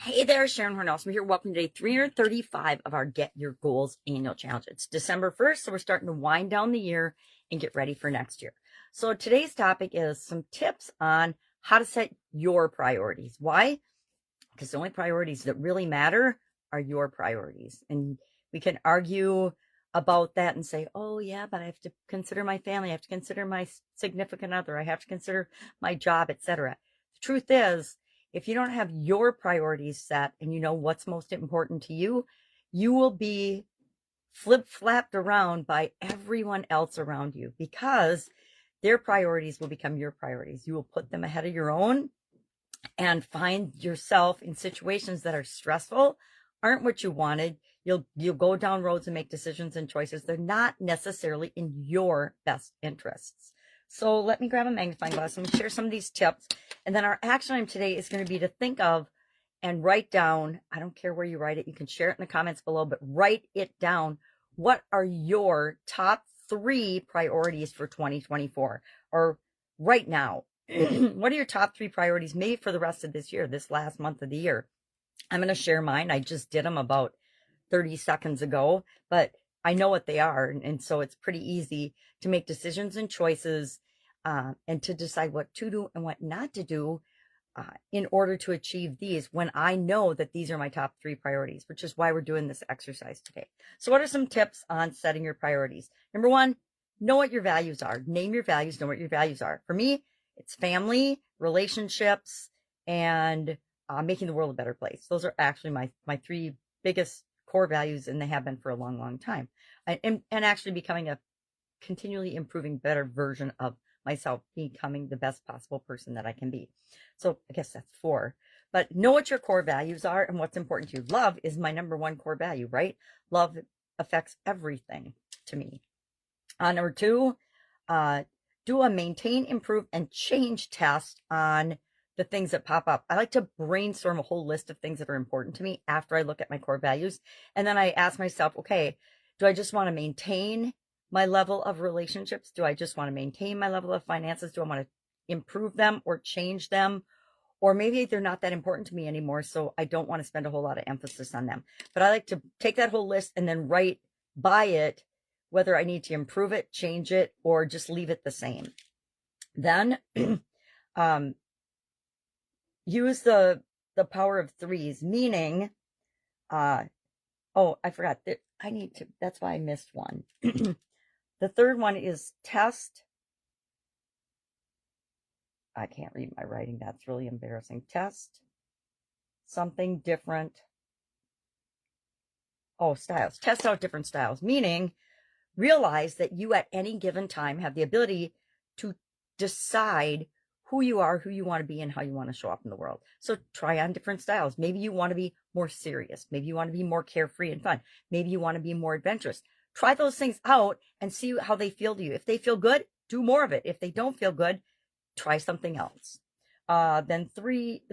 Hey there, Sharon Horne-Ellstrom here. Welcome to day 335 of our Get Your Goals annual challenge. It's December 1st, so we're starting to wind down the year and get ready for next year. So today's topic is some tips on how to set your priorities. Why? Because the only priorities that really matter are your priorities. And we can argue about that and say, oh yeah, but I have to consider my family. I have to consider my significant other. I have to consider my job, etc. The truth is, if you don't have your priorities set and you know what's most important to you, you will be flip-flapped around by everyone else around you because their priorities will become your priorities. You will put them ahead of your own and find yourself in situations that are stressful, aren't what you wanted. You'll go down roads and make decisions and choices. They're not necessarily in your best interests. So let me grab a magnifying glass. Let me share some of these tips. And then our action item today is going to be to think of and write down. I don't care where you write it. You can share it in the comments below, but write it down. What are your top 3 priorities for 2024 or right now? What are your top 3 priorities maybe for the rest of this year, this last month of the year? I'm going to share mine. I just did them about 30 seconds ago, but I know what they are. And so it's pretty easy to make decisions and choices and to decide what to do and what not to do in order to achieve these when I know that these are my top 3 priorities, which is why we're doing this exercise today. So what are some tips on setting your priorities? Number 1, know what your values are. Name your values, know what your values are. For me, it's family, relationships, and making the world a better place. Those are actually my 3 biggest core values, and they have been for a long, long time. And actually becoming a continually improving, better version of myself, becoming the best possible person that I can be. So I guess that's 4. But know what your core values are and what's important to you. Love is my number 1 core value, right? Love affects everything to me. Number 2, do a maintain, improve, and change test on the things that pop up. I like to brainstorm a whole list of things that are important to me after I look at my core values. And then I ask myself, okay, do I just want to maintain my level of relationships? Do I just want to maintain my level of finances? Do I want to improve them or change them? Or maybe they're not that important to me anymore, so I don't want to spend a whole lot of emphasis on them. But I like to take that whole list and then write by it whether I need to improve it, change it, or just leave it the same. Then use the power of 3s, meaning, oh, I forgot that that's why I missed one. The third one is test. I can't read my writing. That's really embarrassing. Test something different. Oh, styles. Test out different styles, meaning realize that you at any given time have the ability to decide who you are, who you want to be, and how you want to show up in the world. So try on different styles. Maybe you want to be more serious. Maybe you want to be more carefree and fun. Maybe you want to be more adventurous. Try those things out and see how they feel to you. If they feel good, do more of it. If they don't feel good, try something else. Then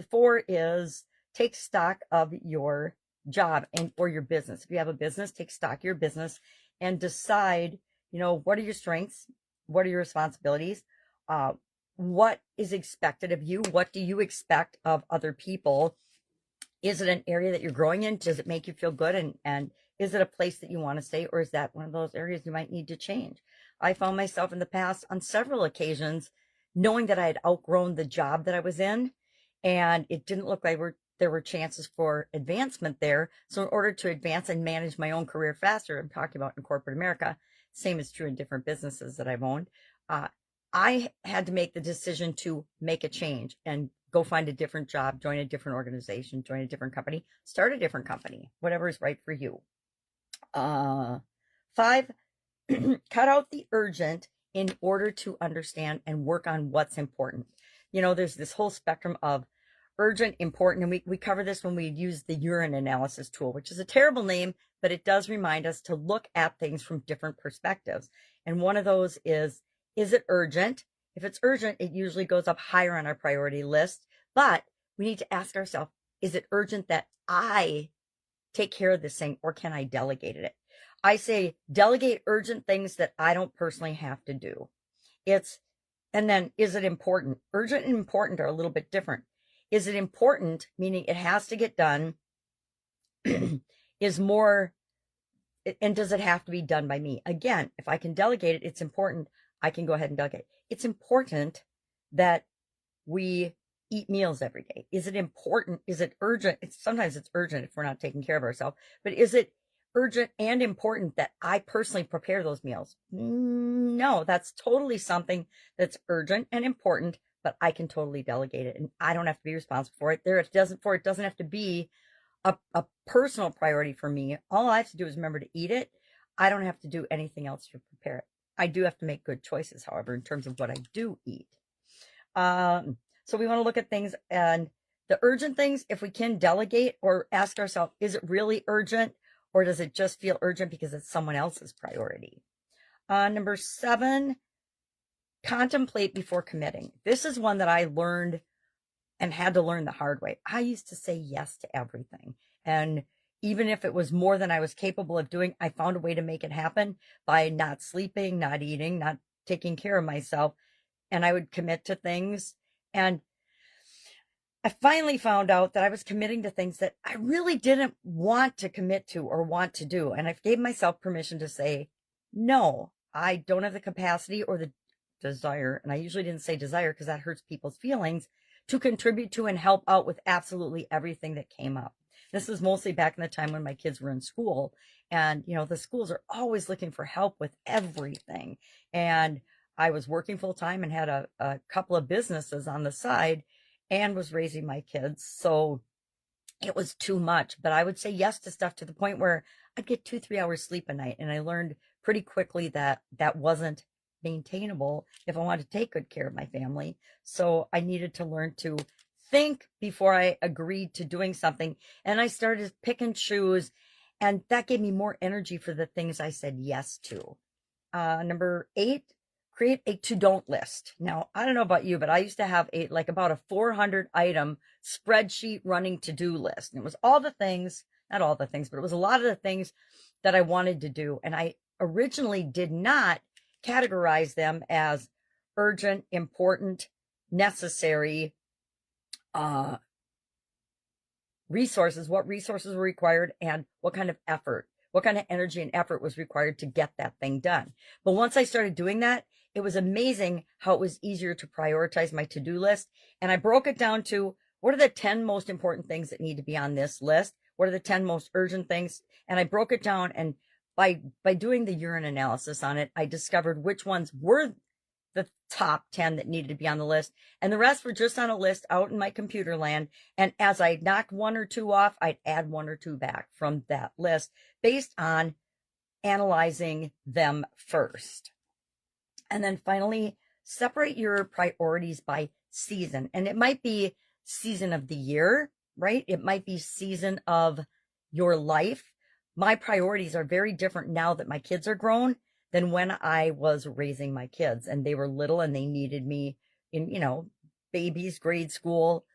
4 is take stock of your job or your business. If you have a business, take stock of your business and decide, what are your strengths? What are your responsibilities? What is expected of you? What do you expect of other people? Is it an area that you're growing in? Does it make you feel good? And is it a place that you want to stay? Or is that one of those areas you might need to change? I found myself in the past on several occasions knowing that I had outgrown the job that I was in, and it didn't look like there were chances for advancement there. So in order to advance and manage my own career faster, I'm talking about in corporate America, same is true in different businesses that I've owned, I had to make the decision to make a change and go find a different job, join a different organization, join a different company, start a different company, whatever is right for you. 5, cut out the urgent in order to understand and work on what's important. There's this whole spectrum of urgent, important, and we cover this when we use the urine analysis tool, which is a terrible name, but it does remind us to look at things from different perspectives. And one of those is it urgent? If it's urgent, it usually goes up higher on our priority list, but we need to ask ourselves, is it urgent that I take care of this thing, or can I delegate it? I say delegate urgent things that I don't personally have to do. And then is it important? Urgent and important are a little bit different. Is it important, meaning it has to get done, is more, and does it have to be done by me? Again, if I can delegate it, it's important. I can go ahead and delegate. It's important that we eat meals every day. Is it important? Is it urgent? Sometimes it's urgent if we're not taking care of ourselves, but is it urgent and important that I personally prepare those meals? No, that's totally something that's urgent and important, but I can totally delegate it and I don't have to be responsible for it. It doesn't have to be a personal priority for me. All I have to do is remember to eat it. I don't have to do anything else to prepare it. I do have to make good choices, however, in terms of what I do eat. So we want to look at things, and the urgent things, if we can delegate or ask ourselves, is it really urgent, or does it just feel urgent because it's someone else's priority? Number 7, contemplate before committing. This is one that I learned and had to learn the hard way. I used to say yes to everything. And even if it was more than I was capable of doing, I found a way to make it happen by not sleeping, not eating, not taking care of myself. And I would commit to things. And I finally found out that I was committing to things that I really didn't want to commit to or want to do. And I gave myself permission to say, no, I don't have the capacity or the desire. And I usually didn't say desire because that hurts people's feelings, to contribute to and help out with absolutely everything that came up. This is mostly back in the time when my kids were in school. And, the schools are always looking for help with everything. And I was working full time and had a couple of businesses on the side and was raising my kids. So it was too much, but I would say yes to stuff to the point where I'd get 2-3 hours sleep a night. And I learned pretty quickly that that wasn't maintainable if I wanted to take good care of my family. So I needed to learn to think before I agreed to doing something. And I started to pick and choose, and that gave me more energy for the things I said yes to. Number 8, create a to-don't list. Now, I don't know about you, but I used to have about a 400 item spreadsheet running to-do list. And it was all the things, not all the things, but it was a lot of the things that I wanted to do. And I originally did not categorize them as urgent, important, necessary, resources, what resources were required, and what kind of effort, what kind of energy and effort was required to get that thing done. But once I started doing that, it was amazing how it was easier to prioritize my to-do list. And I broke it down to, what are the 10 most important things that need to be on this list? What are the 10 most urgent things? And I broke it down, and by doing the urine analysis on it, I discovered which ones were the top 10 that needed to be on the list. And the rest were just on a list out in my computer land. And as I knocked 1 or 2 off, I'd add 1 or 2 back from that list based on analyzing them first. And then finally, separate your priorities by season. And it might be season of the year, right? It might be season of your life. My priorities are very different now that my kids are grown than when I was raising my kids and they were little and they needed me in, babies, grade school,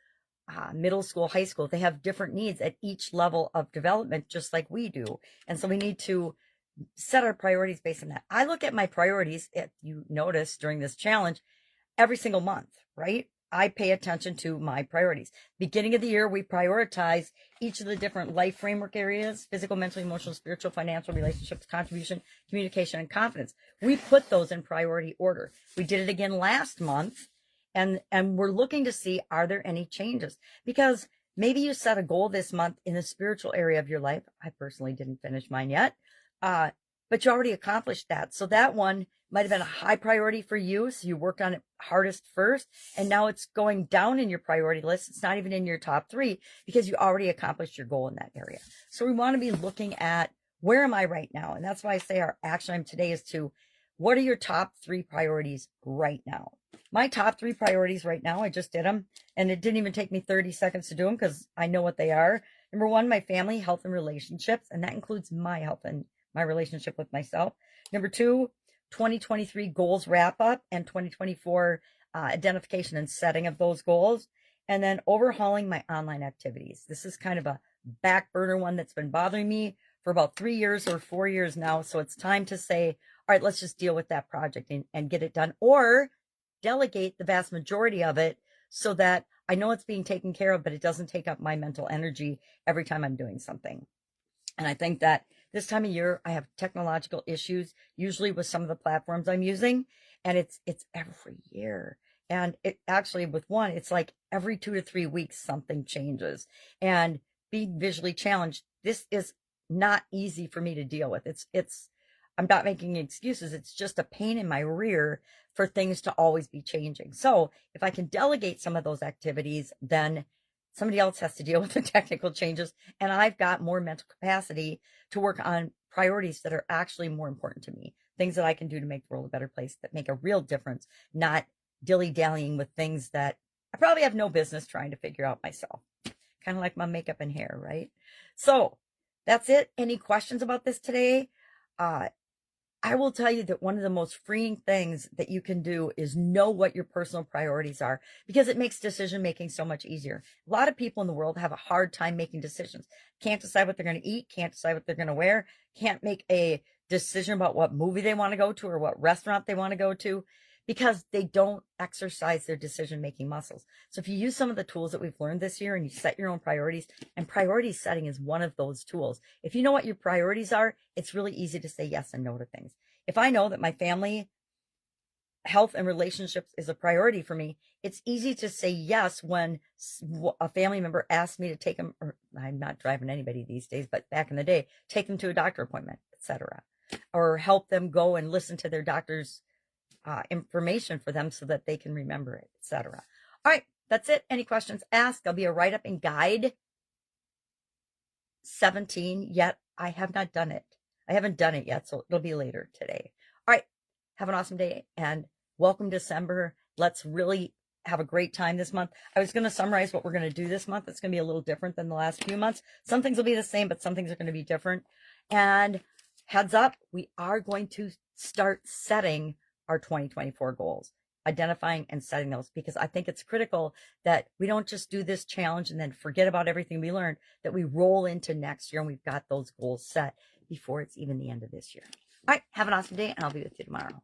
middle school, high school. They have different needs at each level of development, just like we do. And so we need to set our priorities based on that. I look at my priorities, if you notice during this challenge, every single month, right? I pay attention to my priorities. Beginning of the year, we prioritize each of the different life framework areas: physical, mental, emotional, spiritual, financial, relationships, contribution, communication, and confidence. We put those in priority order. We did it again last month, and we're looking to see, are there any changes? Because maybe you set a goal this month in the spiritual area of your life. I personally didn't finish mine yet, but you already accomplished that. So that one might have been a high priority for you. So you worked on it hardest first, and now it's going down in your priority list. It's not even in your top 3 because you already accomplished your goal in that area. So we want to be looking at, where am I right now? And that's why I say our action item today is to, what are your top 3 priorities right now? My top 3 priorities right now, I just did them, and it didn't even take me 30 seconds to do them because I know what they are. Number 1, my family, health, and relationships. And that includes my health and my relationship with myself. Number 2, 2023 goals wrap up and 2024 identification and setting of those goals. And then overhauling my online activities. This is kind of a back burner one that's been bothering me for about 3 years or 4 years now. So it's time to say, all right, let's just deal with that project and get it done, or delegate the vast majority of it so that I know it's being taken care of, but it doesn't take up my mental energy every time I'm doing something. And I think that this time of year, I have technological issues, usually with some of the platforms I'm using, and it's every year. And it actually, with one, it's like every 2 to 3 weeks, something changes. And being visually challenged, this is not easy for me to deal with. I'm not making excuses. It's just a pain in my rear for things to always be changing. So if I can delegate some of those activities, then somebody else has to deal with the technical changes. And I've got more mental capacity to work on priorities that are actually more important to me, things that I can do to make the world a better place, that make a real difference, not dilly-dallying with things that I probably have no business trying to figure out myself. Kind of like my makeup and hair, right? So that's it. Any questions about this today? I will tell you that one of the most freeing things that you can do is know what your personal priorities are, because it makes decision making so much easier. A lot of people in the world have a hard time making decisions. Can't decide what they're going to eat, can't decide what they're going to wear, can't make a decision about what movie they want to go to or what restaurant they want to go to, because they don't exercise their decision making muscles. So if you use some of the tools that we've learned this year and you set your own priorities, and priority setting is one of those tools. If you know what your priorities are, it's really easy to say yes and no to things. If I know that my family, health, and relationships is a priority for me, it's easy to say yes when a family member asks me to take them, or I'm not driving anybody these days, but back in the day, take them to a doctor appointment, etc., or help them go and listen to their doctor's information for them so that they can remember it, etc. All right, that's it. Any questions, ask. There'll be a write-up in guide 17, yet I have not done it. I haven't done it yet, so it'll be later today. All right, have an awesome day and welcome December. Let's really have a great time this month. I was going to summarize what we're going to do this month. It's going to be a little different than the last few months. Some things will be the same, but some things are going to be different. And heads up, we are going to start setting our 2024 goals, identifying and setting those, because I think it's critical that we don't just do this challenge and then forget about everything we learned, that we roll into next year and we've got those goals set before it's even the end of this year. All right, have an awesome day, and I'll be with you tomorrow.